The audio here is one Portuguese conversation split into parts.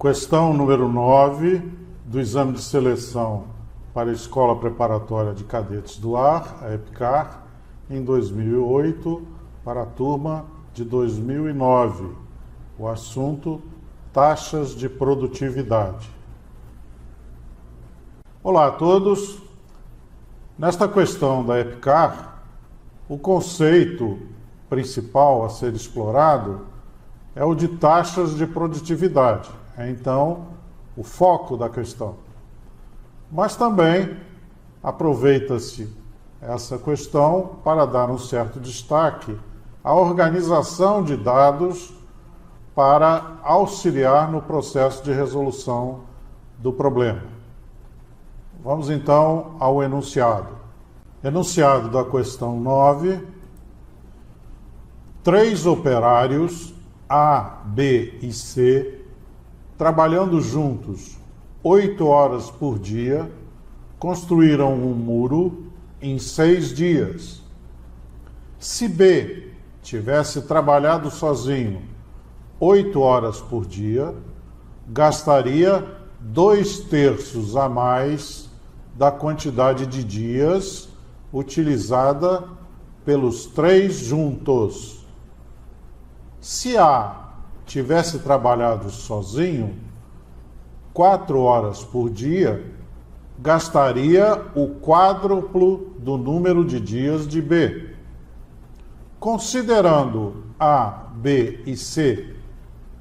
Questão número 9 do exame de seleção para a Escola Preparatória de Cadetes do Ar, a EPCAR, em 2008, para a turma de 2009. O assunto: taxas de produtividade. Olá a todos. Nesta questão da EPCAR, o conceito principal a ser explorado é o de taxas de produtividade. É então o foco da questão. Mas também aproveita-se essa questão para dar um certo destaque à organização de dados para auxiliar no processo de resolução do problema. Vamos então ao enunciado. Enunciado da questão 9. 3 operários, A, B e C, trabalhando juntos 8 horas por dia, construíram um muro em 6 dias. Se B tivesse trabalhado sozinho 8 horas por dia, gastaria 2/3 a mais da quantidade de dias utilizada pelos 3 juntos. Se A tivesse trabalhado sozinho 4 horas por dia, gastaria o quádruplo do número de dias de B. Considerando A, B e C,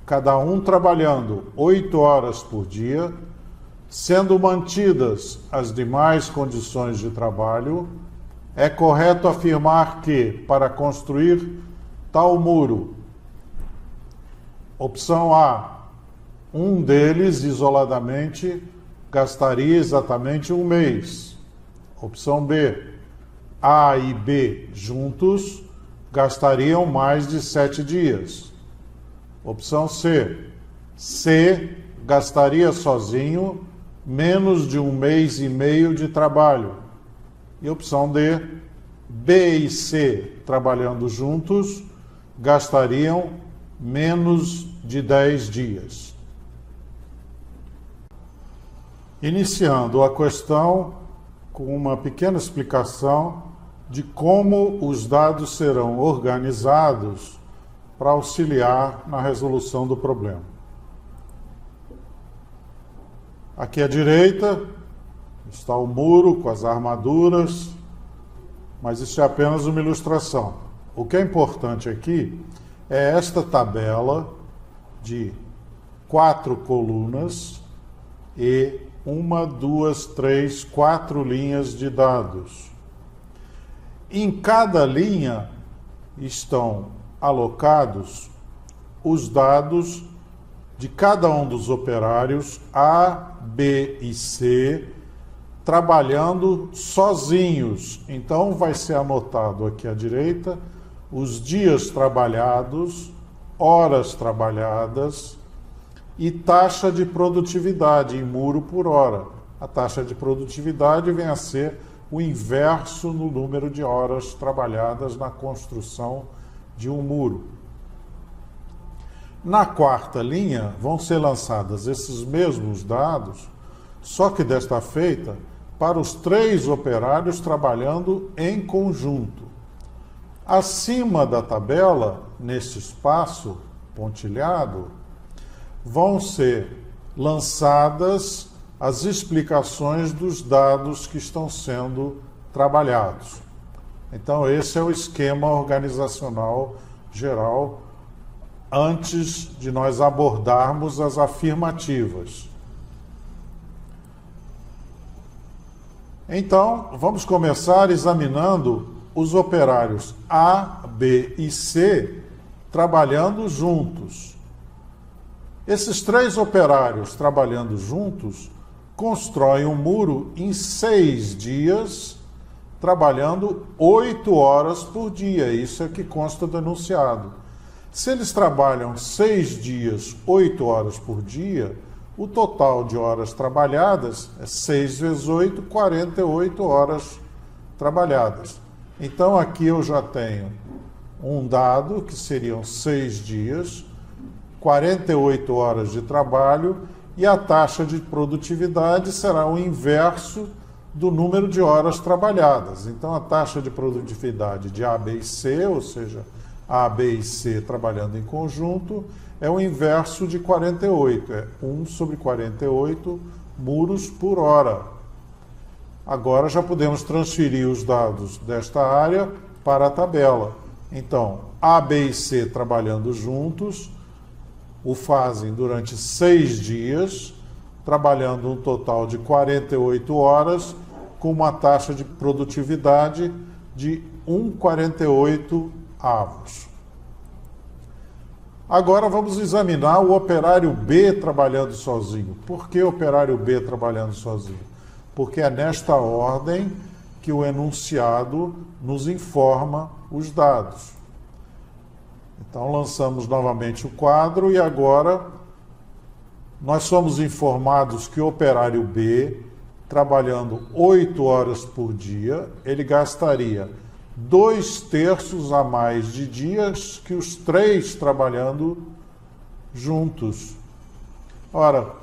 cada um trabalhando 8 horas por dia, sendo mantidas as demais condições de trabalho, é correto afirmar que, para construir tal muro, opção A, um deles isoladamente gastaria exatamente 1 mês. Opção B, A e B juntos gastariam mais de 7 dias. Opção C, C gastaria sozinho menos de 1 mês e meio de trabalho. E opção D, B e C trabalhando juntos gastariam menos de 10 dias. Iniciando a questão com uma pequena explicação de como os dados serão organizados para auxiliar na resolução do problema. Aqui à direita está o muro com as armaduras, mas isso é apenas uma ilustração. O que é importante aqui é esta tabela de 4 colunas e 1, 2, 3, 4 linhas de dados. Em cada linha estão alocados os dados de cada um dos operários A, B e C, trabalhando sozinhos. Então vai ser anotado aqui à direita os dias trabalhados, horas trabalhadas e taxa de produtividade em muro por hora. A taxa de produtividade vem a ser o inverso no número de horas trabalhadas na construção de um muro. Na 4ª linha vão ser lançados esses mesmos dados, só que desta feita para os 3 operários trabalhando em conjunto. Acima da tabela, neste espaço pontilhado, vão ser lançadas as explicações dos dados que estão sendo trabalhados. Então, esse é o esquema organizacional geral antes de nós abordarmos as afirmativas. Então, vamos começar examinando os operários A, B e C trabalhando juntos. Esses 3 operários trabalhando juntos constroem um muro em 6 dias, trabalhando 8 horas por dia. Isso é o que consta do enunciado. Se eles trabalham 6 dias, 8 horas por dia, o total de horas trabalhadas é 6 vezes 8, 48 horas trabalhadas. Então, aqui eu já tenho um dado, que seriam 6 dias, 48 horas de trabalho e a taxa de produtividade será o inverso do número de horas trabalhadas. Então, a taxa de produtividade de A, B e C, ou seja, A, B e C trabalhando em conjunto, é o inverso de 48, é 1 sobre 48 muros por hora. Agora já podemos transferir os dados desta área para a tabela. Então, A, B e C trabalhando juntos, o fazem durante 6 dias, trabalhando um total de 48 horas, com uma taxa de produtividade de 1,48 avos. Agora vamos examinar o operário B trabalhando sozinho. Por que o operário B trabalhando sozinho? Porque é nesta ordem que o enunciado nos informa os dados. Então, lançamos novamente o quadro e agora nós somos informados que o operário B, trabalhando 8 horas por dia, ele gastaria 2/3 a mais de dias que os 3 trabalhando juntos. Ora,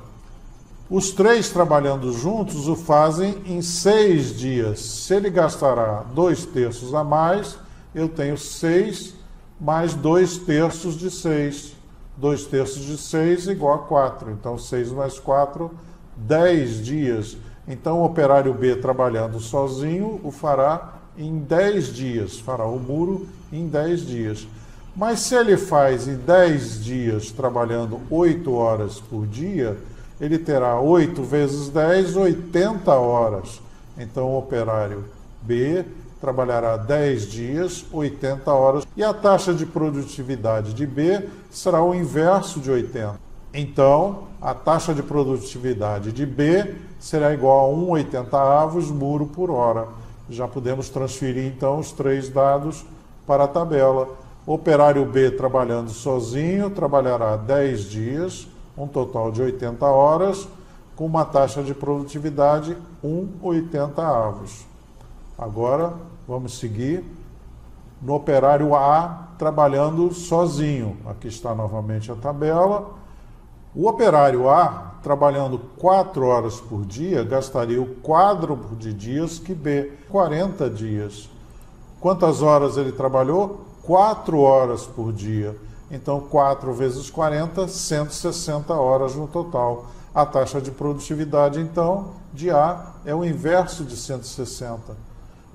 os 3 trabalhando juntos o fazem em 6 dias. Se ele gastará 2/3 a mais, eu tenho 6 mais 2/3 de 6. 2/3 de 6 igual a 4. Então, 6 mais 4, 10 dias. Então, o operário B trabalhando sozinho o fará em 10 dias. Fará o muro em 10 dias. Mas se ele faz em 10 dias trabalhando 8 horas por dia, ele terá 8 vezes 10, 80 horas. Então, o operário B trabalhará 10 dias, 80 horas, e a taxa de produtividade de B será o inverso de 80. Então, a taxa de produtividade de B será igual a 1,80 avos muro por hora. Já podemos transferir, então, os 3 dados para a tabela. O operário B trabalhando sozinho trabalhará 10 dias, um total de 80 horas, com uma taxa de produtividade 1,80 avos. Agora, vamos seguir no operário A trabalhando sozinho. Aqui está novamente a tabela. O operário A, trabalhando 4 horas por dia, gastaria o quádruplo de dias que B, 40 dias. Quantas horas ele trabalhou? 4 horas por dia. Então, 4 vezes 40, 160 horas no total. A taxa de produtividade, então, de A é o inverso de 160.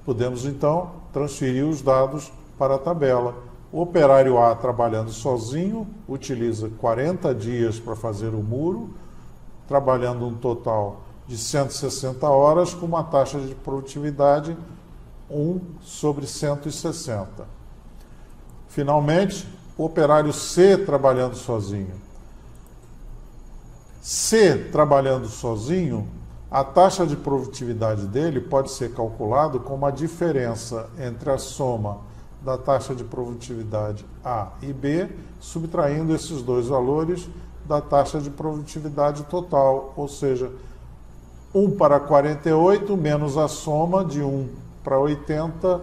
Podemos, então, transferir os dados para a tabela. O operário A, trabalhando sozinho, utiliza 40 dias para fazer o muro, trabalhando um total de 160 horas, com uma taxa de produtividade 1 sobre 160. Finalmente, o operário C, trabalhando sozinho. C, trabalhando sozinho, a taxa de produtividade dele pode ser calculada como a diferença entre a soma da taxa de produtividade A e B, subtraindo esses dois valores da taxa de produtividade total, ou seja, 1 para 48 menos a soma de 1 para 80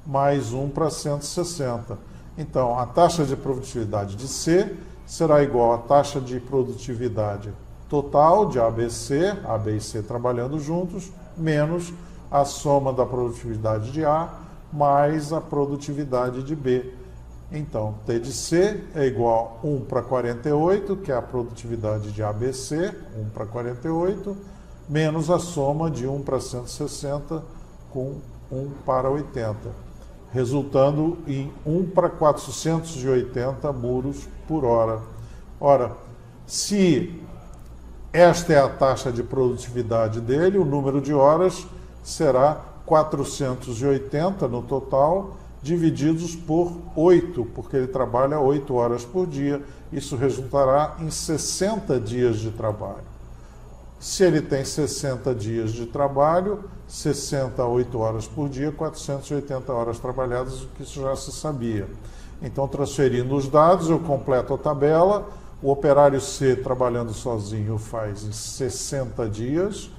mais 1 para 160. Então, a taxa de produtividade de C será igual à taxa de produtividade total de A, B e C trabalhando juntos, menos a soma da produtividade de A mais a produtividade de B. Então, T de C é igual a 1 para 48, que é a produtividade de ABC, 1 para 48, menos a soma de 1 para 160 com 1 para 80, resultando em 1 para 480 muros por hora. Ora, se esta é a taxa de produtividade dele, o número de horas será 480 no total, divididos por 8, porque ele trabalha 8 horas por dia. Isso resultará em 60 dias de trabalho. Se ele tem 60 dias de trabalho, 60 a 8 horas por dia, 480 horas trabalhadas, o que isso já se sabia. Então, transferindo os dados, eu completo a tabela. O operário C, trabalhando sozinho, faz em 60 dias,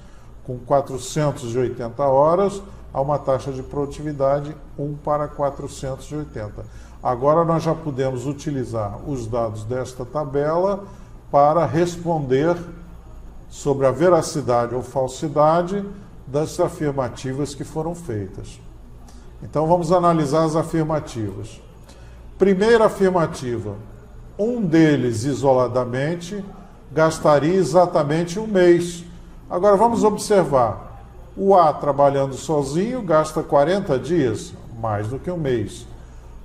com 480 horas, a uma taxa de produtividade 1 para 480. Agora nós já podemos utilizar os dados desta tabela para responder sobre a veracidade ou falsidade das afirmativas que foram feitas. Então vamos analisar as afirmativas. Primeira afirmativa: um deles isoladamente gastaria exatamente um mês. Agora vamos observar. O A, trabalhando sozinho, gasta 40 dias, mais do que um mês.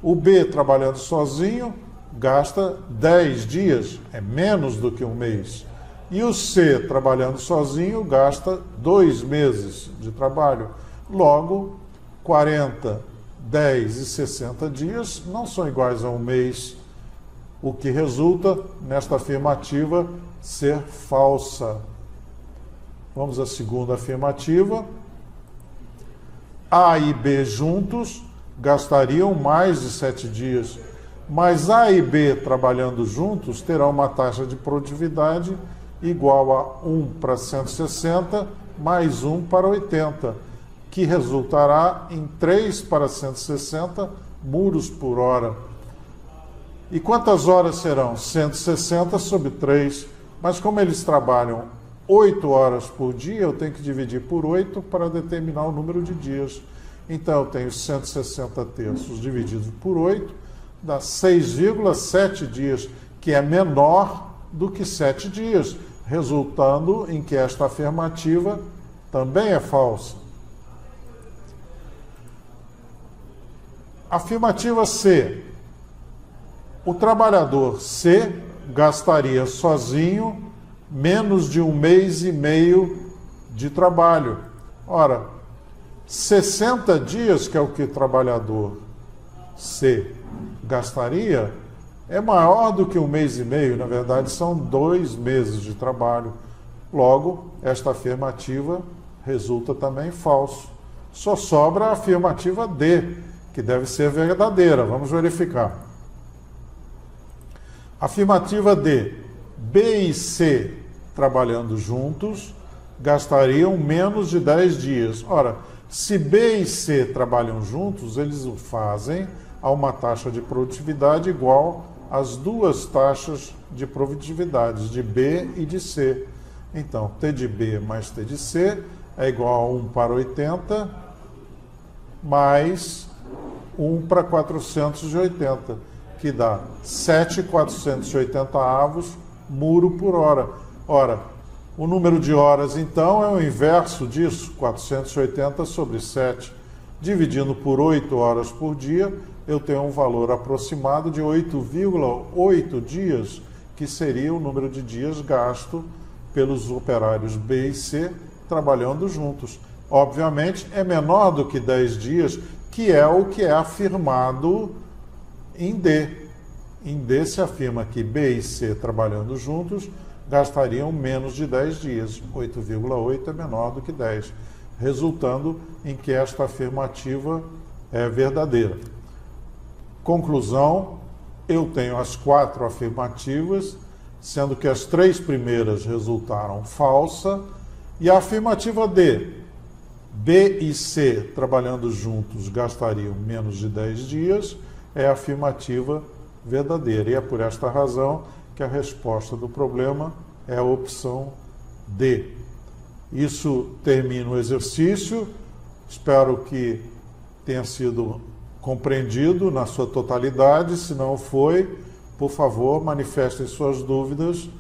O B, trabalhando sozinho, gasta 10 dias, é menos do que um mês. E o C, trabalhando sozinho, gasta 2 meses de trabalho. Logo, 40, 10 e 60 dias não são iguais a um mês, o que resulta nesta afirmativa ser falsa. Vamos à segunda afirmativa. A e B juntos gastariam mais de 7 dias, mas A e B trabalhando juntos terão uma taxa de produtividade igual a 1 para 160 mais 1 para 80, que resultará em 3 para 160 muros por hora. E quantas horas serão? 160 sobre 3. Mas como eles trabalham 8 horas por dia, eu tenho que dividir por 8 para determinar o número de dias. Então eu tenho 160 terços dividido por 8, dá 6,7 dias, que é menor do que 7 dias, resultando em que esta afirmativa também é falsa. Afirmativa C. O trabalhador C gastaria sozinho menos de um mês e meio de trabalho. Ora, 60 dias, que é o que o trabalhador C gastaria, é maior do que um mês e meio. Na verdade, são 2 meses de trabalho. Logo, esta afirmativa resulta também falso. Só sobra a afirmativa D, que deve ser verdadeira. Vamos verificar. Afirmativa D. B e C, trabalhando juntos, gastariam menos de 10 dias. Ora, se B e C trabalham juntos, eles o fazem a uma taxa de produtividade igual às duas taxas de produtividade, de B e de C. Então, T de B mais T de C é igual a 1 para 80 mais 1 para 480, que dá 7,480 avos muro por hora. Ora, o número de horas, então, é o inverso disso, 480 sobre 7. Dividindo por 8 horas por dia, eu tenho um valor aproximado de 8,8 dias, que seria o número de dias gasto pelos operários B e C trabalhando juntos. Obviamente, é menor do que 10 dias, que é o que é afirmado em D. Em D se afirma que B e C trabalhando juntos gastariam menos de 10 dias. 8,8 é menor do que 10, resultando em que esta afirmativa é verdadeira. Conclusão: eu tenho as 4 afirmativas, sendo que as 3 primeiras resultaram falsa, e a afirmativa D, B e C trabalhando juntos gastariam menos de 10 dias, é a afirmativa verdadeira. E é por esta razão que a resposta do problema é a opção D. Isso termina o exercício. Espero que tenha sido compreendido na sua totalidade. Se não foi, por favor, manifestem suas dúvidas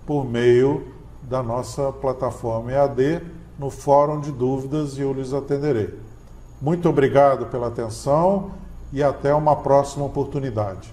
por meio da nossa plataforma EAD no Fórum de Dúvidas e eu lhes atenderei. Muito obrigado pela atenção e até uma próxima oportunidade.